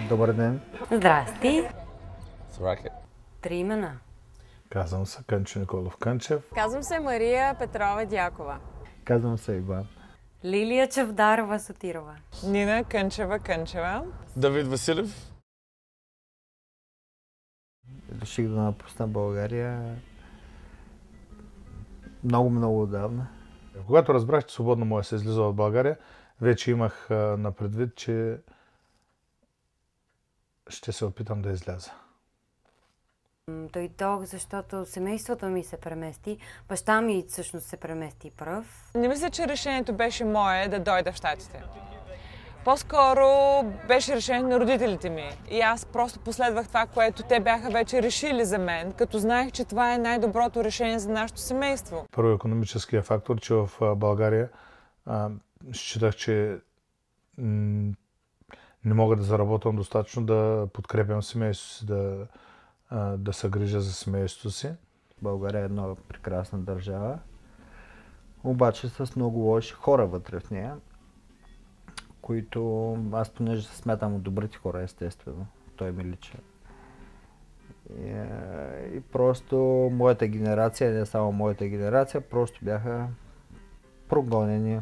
Добър ден. Здрасти. Здрасти. Три имена. Казвам се Кънчо Николов Кънчев. Казвам се Мария Петрова Дякова. Казвам се Иван. Лилия Чавдарова Сотирова. Нина Кънчева Кънчева. Давид Василев. Реших да напусна България много отдавна. Когато разбрах, че свободно може да се излиза от България, вече имах на предвид, че ще се опитам да изляза. Дойдох, защото семейството ми се премести. Баща ми всъщност се премести пръв. Не мисля, че решението беше мое да дойда в Щатите. По-скоро беше решение на родителите ми. И аз просто последвах това, което те бяха вече решили за мен, като знаех, че това е най-доброто решение за нашето семейство. Първо икономическия фактор, че в България считах, че не мога да заработвам достатъчно да подкрепям семейството си, да се грижа за семейството си. България е една прекрасна държава, обаче с много лоши хора вътре в нея, които аз понеже се смятам от добрите хора, естествено, той ми лича. И просто моята генерация, не само моята генерация, просто бяха прогонени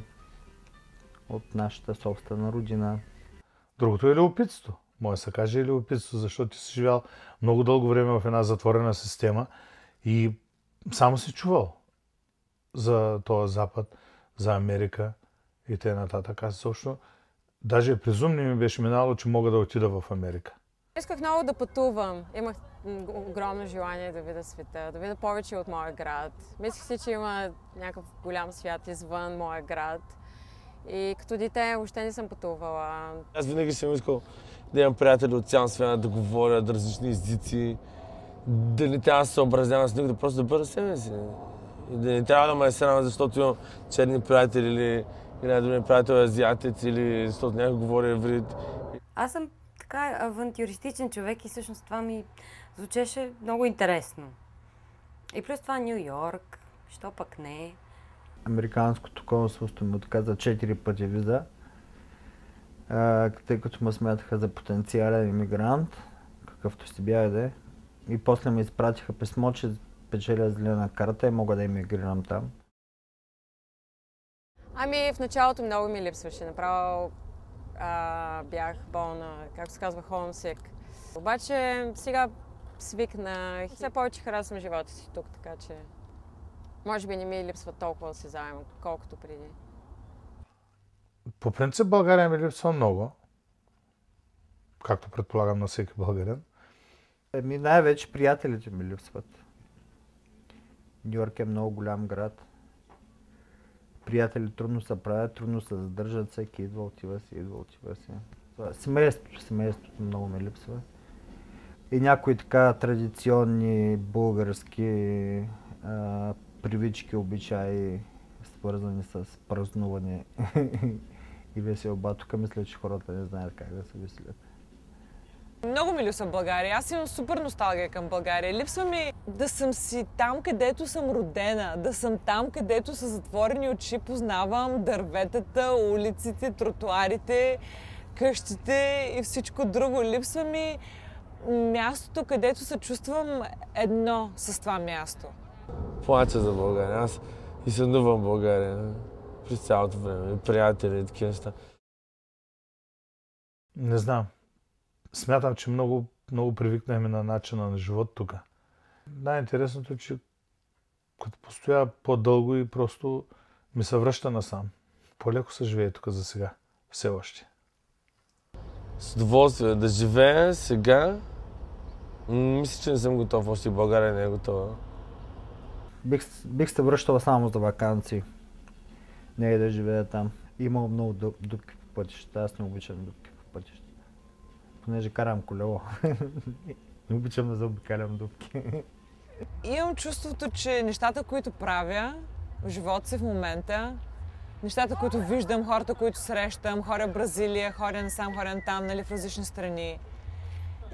от нашата собствена родина. Другото е любопитство. Може да се каже и любопитство, защото ти си живял много дълго време в една затворена система и само си чувал за този Запад, за Америка и т.н. Аз също, даже през ми беше минало, че мога да отида в Америка. Исках много да пътувам. Имах огромно желание да видя света, да видя повече от моя град. Мислих си, че има някакъв голям свят извън моя град. И като дете въобще не съм пътувала. Аз винаги съм искал да имам приятели от цял свят, да говорят различни езици, да не трябва да се съобразявам с никого, просто да бъда себе си. И да не трябва да ме е срам, защото имам черни приятели или най-добри приятел азиатец или защото някой говори еврит. Аз съм така авантюристичен човек и всъщност това ми звучеше много интересно. И плюс това Ню Йорк, що пък не. Американското консулство ми отказа 4 пъти виза, тъй като ме смятаха за потенциален имигрант, какъвто си бях да е. И после ми изпратиха писмо, че печеля зелена карта и мога да имигрирам там. Ами в началото много ми липсваше. Направо бях болна, както се казва, homesick. Обаче сега свикнах. Все повече харесвам живота си тук, така че може би не ми липсва толкова да се заема, колкото преди. По принцип България ми липсва много, както предполагам на всеки българин. Най-вече приятелите ми липсват. Ню Йорк е много голям град. Приятели трудно се правят, трудно се задържат, всеки идва, отива си. Семейството много ме липсва. И някои така традиционни български привички, обичаи, свързани с празнуване и веселба. Тук мисля, че хората не знаят как да се веселят. Много ми липсва България. Аз имам супер носталгия към България. Липсва ми да съм си там, където съм родена. Да съм там, където са затворени очи, познавам дърветата, улиците, тротуарите, къщите и всичко друго. Липсва ми мястото, където се чувствам едно с това място. Плача за България. Аз и сънувам България през цялото време. Приятели и такива неща. Не знам. Смятам, че много привикнахме на начина на живот тук. Най-интересното е, че като постоя по-дълго и просто ми се връща насам. По-леко се живее тук за сега. Все още. С удоволствие да живея сега. Мисля, че не съм готов. Още България не е готова. Бих се връщал само за ваканции. Не е да живея там. Имам много дупки по пътищата. Аз не обичам дупки по пътищата. Понеже карам колело. Не обичам да заобикалям дупки. Имам чувството, че нещата, които правя в живота си в момента, нещата, които виждам, хората, които срещам, хора в Бразилия, хора насам, хора там, нали, в различни страни.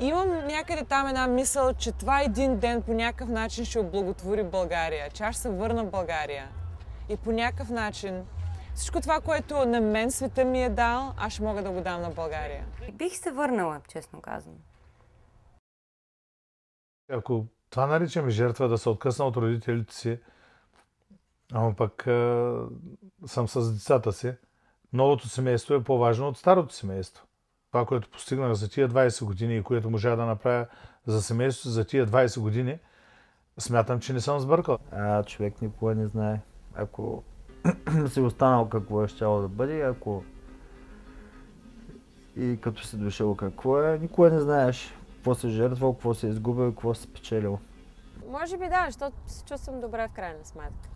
Имам някъде там една мисъл, че това един ден по някакъв начин ще облаготвори България, че аз ще се върна в България. И по някакъв начин Всичко това, което на мен света ми е дал, аз ще мога да го дам на България. Бих се върнала, честно казано. Ако това наричаме жертва да се откъсна от родителите си, ама пък съм с децата си, новото семейство е по-важно от старото семейство. Това, което постигнах за тия 20 години и което можа да направя за семейството за тия 20 години, смятам, че не съм сбъркал. Човек никога не знае. Ако си останал какво е щяло да бъде, ако и като си дошъл какво е, никога не знаеш какво си жертвал, какво си изгубил, какво си спечелил. Може би да, защото се чувствам добре в крайна сметка.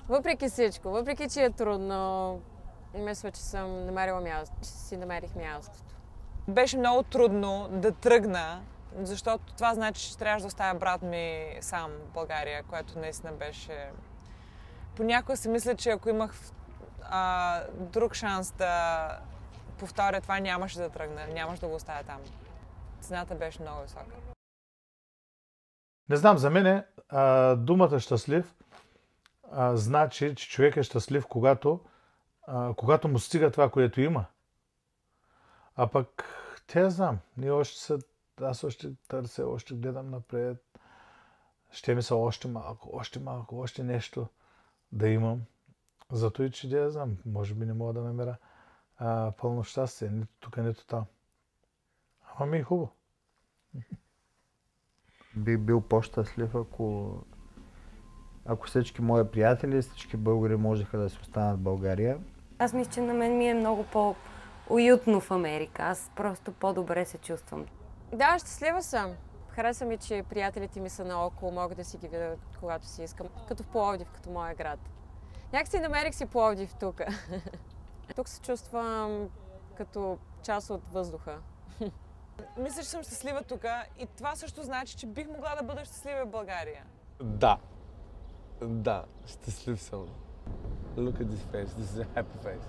Въпреки всичко, въпреки че е трудно, мисля, че съм намерила място, че си намерих мястото. Беше много трудно да тръгна, защото това значи, че трябваше да оставя брат ми сам в България, което наистина беше... Понякога си мисля, че ако имах друг шанс да повторя това, нямаше да тръгна, нямаше да го оставя там. Цената беше много висока. Не знам, за мен думата щастлив значи, че човек е щастлив, когато му стига това, което има. А пък, те знам, аз още търся, още гледам напред. Ще ми са още малко, още нещо да имам. Зато и че да знам, може би не мога да намеря пълно щастие, нито тук, нито там. Ама ми е хубаво. Бих бил по-щастлив, ако всички мои приятели, всички българи можеха да си останат в България. Аз мисля, че на мен ми е много по-уютно в Америка. Аз просто по-добре се чувствам. Да, щастлива съм. Хареса ми, че приятелите ми са наоколо, мога да си ги видя когато си искам. Като в Пловдив, като моя град. Някакси намерих си Пловдив тук. Тук се чувствам като част от въздуха. Мисля, че съм щастлива тук и това също значи, че бих могла да бъда щастлива в България. Да, щастлив съм. Look at this face, this is a happy face.